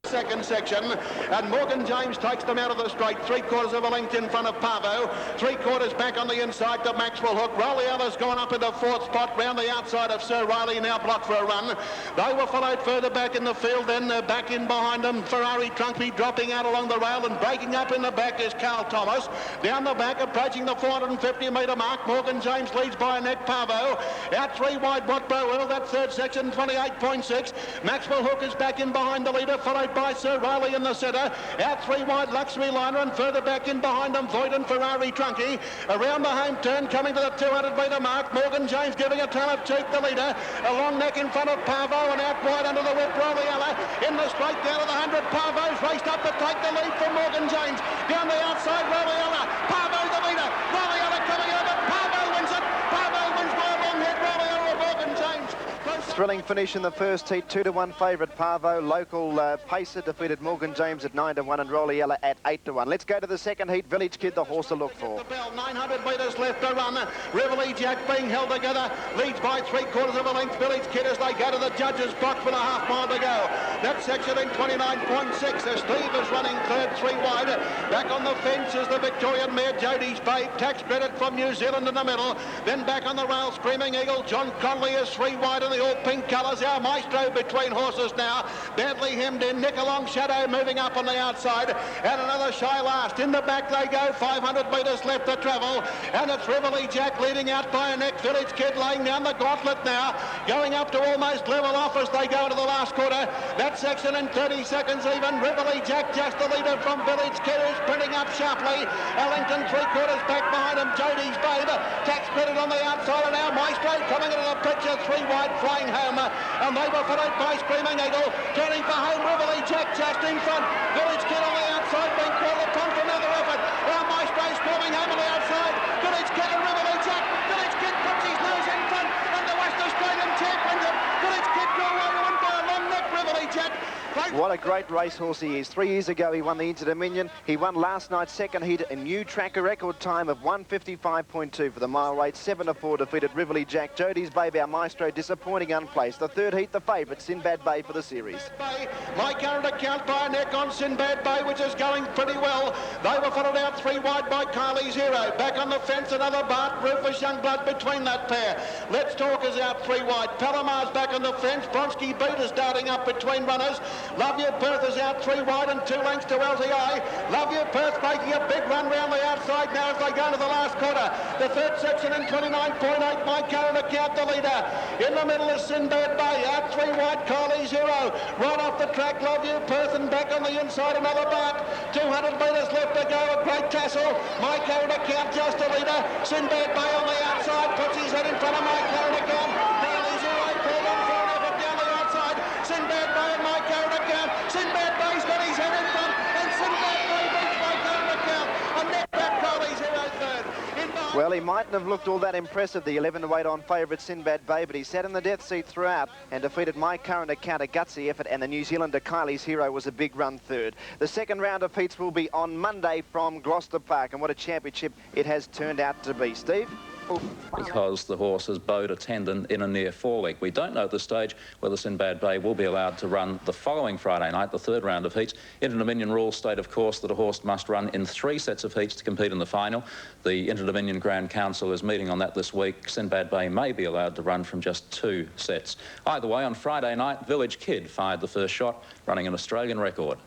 Second section, and Morgan James takes them out of the straight, 3/4 of a length in front of Parvo, 3/4 back on the inside to Maxwell Hook. Rolliala's gone up into fourth spot, round the outside of Sir Riley, now blocked for a run. They were followed further back in the field, then back in behind them, Ferrari Trunkby dropping out along the rail, and breaking up in the back is Carl Thomas. Down the back, approaching the 450 metre mark, Morgan James leads by a neck. Parvo out 3 wide, Watbro Earl, that third section, 28.6. Maxwell Hook is back in behind the leader, followed by Sir Riley in the centre. Out 3 wide, Luxury Liner, and further back in behind them, Void and Ferrari Trunky. Around the home turn, coming to the 200 metre mark, Morgan James giving a turn of cheek, the leader. A long neck in front of Parvo, and out wide under the whip, Rolliala. In the straight down to the 100, Parvo's raced up to take the lead from Morgan James. Down the outside, Rolliala. Parvo the leader. Rolliala coming over. Parvo wins it. Parvo wins by a long head. Rolliala or Morgan James. Thrilling finish in the first heat, 2-1 favourite Parvo. Local pacer defeated Morgan James at 9-1 and Rolliala at 8-1. Let's go to the second heat. Village Kid, the horse to look for. 900 metres left to run. Rivoli Jack being held together, leads by 3/4 of a length. Village Kid as they go to the judges' box with a half mile to go. That section in 29.6. Steve is running third, 3 wide. Back on the fence is the Victorian mare Jody's Babe. Tax credit from New Zealand in the middle. Then back on the rail, Screaming Eagle. John Conley is 3 wide in the all pink colours. Our Maestro between horses now. Badly hemmed in. Nick Along Shadow moving up on the outside. And another shy last. In the back they go. 500 metres left to travel. And it's Rivoli Jack leading out by a neck. Village Kid laying down the gauntlet now. Going up to almost level off as they go into the last quarter. That section in 30 seconds even. Rivoli Jack just the leader from Village Kid, who's sprinting up sharply. Ellington 3/4 back behind him. Jody's Babe. Tax credit on the outside. And now Maestro coming into the picture. 3 wide flying home. And they were followed by Screaming Eagle. Turning for home. Rivoli Jack just in front. Village Kid on the outside being called upon for another effort. Now Maestro storming home on the outside. Village Kid and Rivoli Jack. Village Kid puts his nose in front. And the West Australian champ wins it. Village Kid will win by a long neck. Rivoli Jack. What a great racehorse he is. 3 years ago, he won the Interdominion. He won last night's second heat, a new tracker record time of 1:55.2 for the mile weight. 7-4 defeated Rivoli Jack. Jody's Babe, our Maestro, disappointing unplaced. The third heat, the favourite, Sinbad Bay for the series. My current account by a neck on Sinbad Bay, which is going pretty well. They were followed out 3 wide by Kylie's Hero. Back on the fence, another Bart Rufus Youngblood between that pair. Let's Talk is out 3 wide. Palomar's back on the fence. Bronski Beat is darting up between runners. Love You Perth is out 3 wide and 2 lengths to LTI. Love You Perth making a big run round the outside now as they go to the last quarter. The third section in 29.8. My current account, the leader. In the middle is Sinbad Bay. Out 3 wide, Kylie's Hero. Right off the track, Love You Perth, and back on the inside, another Bart. 200 metres left to go. A great tassel. My current account, just a leader. Sinbad Bay on the outside. Puts his head in front of My current account. Kylie's Hero pulled on for an effort down the outside. Sinbad Bay and My current account. Sinbad Bay's got his head in front, and Sinbad Bay beats My current account. And net back Kylie's Hero third. Well, he mightn't have looked all that impressive, the 11-to-8 on favourite Sinbad Bay, but he sat in the death seat throughout and defeated My current account, a gutsy effort, and the New Zealander Kylie's Hero was a big run third. The second round of heats will be on Monday from Gloucester Park, and what a championship it has turned out to be. Steve? Because the horse has bowed a tendon in a near foreleg. We don't know at this stage whether Sinbad Bay will be allowed to run the following Friday night, the third round of heats. Interdominion rules state, of course, that a horse must run in 3 sets of heats to compete in the final. The Interdominion Grand Council is meeting on that this week. Sinbad Bay may be allowed to run from just 2 sets. Either way, on Friday night, Village Kid fired the first shot, running an Australian record.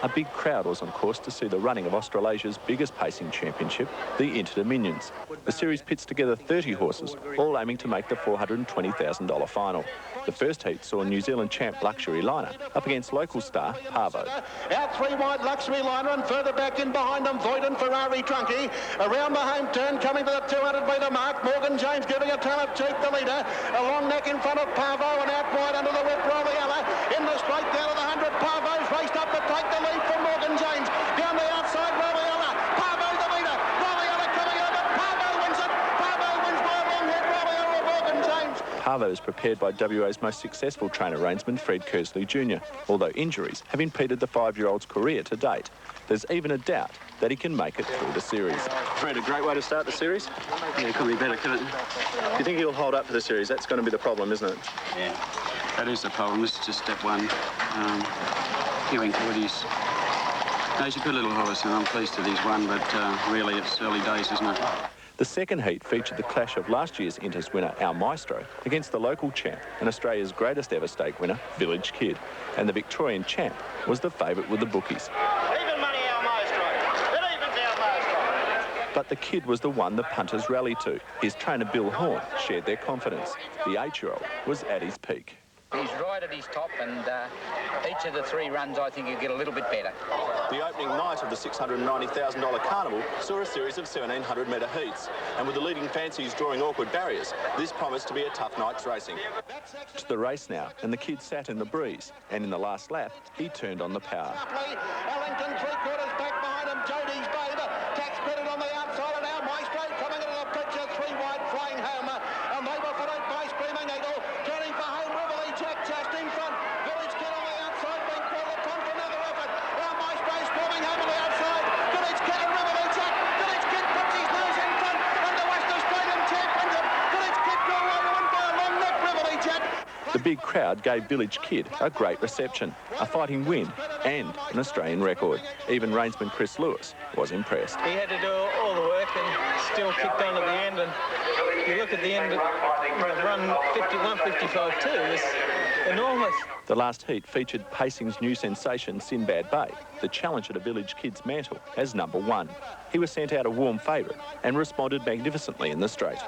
A big crowd was on course to see the running of Australasia's biggest pacing championship, the Interdominions. The series pits together 30 horses, all aiming to make the $420,000 final. The first heat saw New Zealand champ Luxury Liner up against local star Parvo. Out 3 wide, Luxury Liner, and further back in behind them, Void and Ferrari Trunky. Around the home turn, coming to the 200 metre mark, Morgan James giving a turn of cheek, the leader. A long neck in front of Parvo, and out wide under the whip, Rolliala. In the straight down to the 100, Parvo's raced up to take the lead from Morgan James. Down the outside, Rolliala. Parvo the leader. Rolliala coming over. Parvo wins it. Parvo wins by a long head. Rolliala or Morgan James. Parvo is prepared by WA's most successful trainer reinsman, Fred Kersley Jr., although injuries have impeded the 5-year-old's career to date. There's even a doubt that he can make it through the series. Fred, a great way to start the series. Yeah, it could be better, couldn't it? Do you think he'll hold up for the series? That's going to be the problem, isn't it? Yeah, that is the problem. This is just step 1. queuing toward his... No, he's a good little horse, and I'm pleased that he's won, but really it's early days, isn't it? The second heat featured the clash of last year's Inters winner, Our Maestro, against the local champ and Australia's greatest ever stake winner, Village Kid. And the Victorian champ was the favourite with the bookies. Even money, Our Maestro. It evens Our Maestro. But the Kid was the one the punters rallied to. His trainer, Bill Horn, shared their confidence. The 8-year-old was at his peak. He's right at his top, and each of the 3 runs, I think, he'll get a little bit better. The opening night of the $690,000 carnival saw a series of 1,700-metre heats, and with the leading fancies drawing awkward barriers, this promised to be a tough night's racing. To the race now, and the Kid sat in the breeze, and in the last lap, he turned on the power. Ellington 3/4 back behind him, Jody's Babe, tax credit on the outside, and Our Maestro coming into the picture, 3 wide flying home, and they were followed by Screaming Eagle, turning for home, Riverly Jack just in front, Village Kid on the outside, being called upon for another effort, Our Maestro swarming home on the outside, Village Kid and Riverly Jack, Village Kid puts his nose in front, and the West Australian champ wins it, Village Kid go away to win by a long neck, Riverly Jack. The big crowd gave Village Kid a great reception, a fighting win and an Australian record. Even reinsman Chris Lewis was impressed. He had to do all the work and still kicked on at the end. And you look at the end, run 51.55 it's enormous. The last heat featured pacing's new sensation Sinbad Bay, the challenger to Village Kid's mantle, as number 1. He was sent out a warm favourite and responded magnificently in the straight.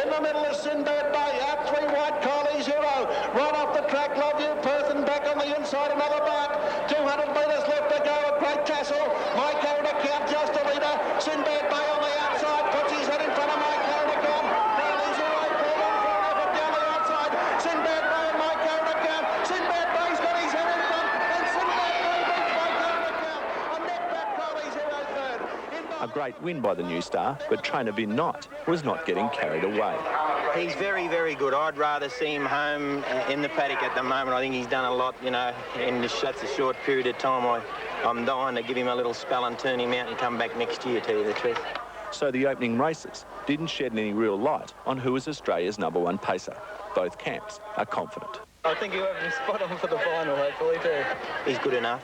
In the middle is Sinbad Bay, out 3 wide, Kylie's Hero, right off the track, Love You, Perth, and back on the inside, another bark, 200 metres left to go, a great tassel, My Current Account just a leader, Sinbad Bay on the outside, puts his head in front of My Current Account, Kylie's Hero pulled on for an effort down the outside, Sinbad Bay and My Current Account, Sinbad Bay's got his head in front, and Sinbad Bay beats My Current Account, a net back, Kylie's Hero third. A great win by the new star, but trainer Vin Knight was not getting carried away. He's very, very good. I'd rather see him home in the paddock at the moment. I think he's done a lot, you know, in such a short period of time. I'm dying to give him a little spell and turn him out and come back next year, to tell you the truth. So the opening races didn't shed any real light on who is Australia's number 1 pacer. Both camps are confident. I think he'll have him spot on for the final, hopefully, too. He's good enough.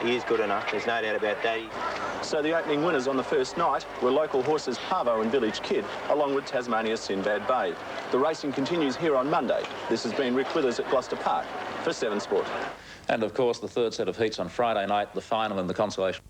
He is good enough. There's no doubt about that. So the opening winners on the first night were local horses Parvo and Village Kid, along with Tasmania's Sinbad Bay. The racing continues here on Monday. This has been Rick Withers at Gloucester Park for 7 Sport. And of course, the third set of heats on Friday night, the final in the consolation.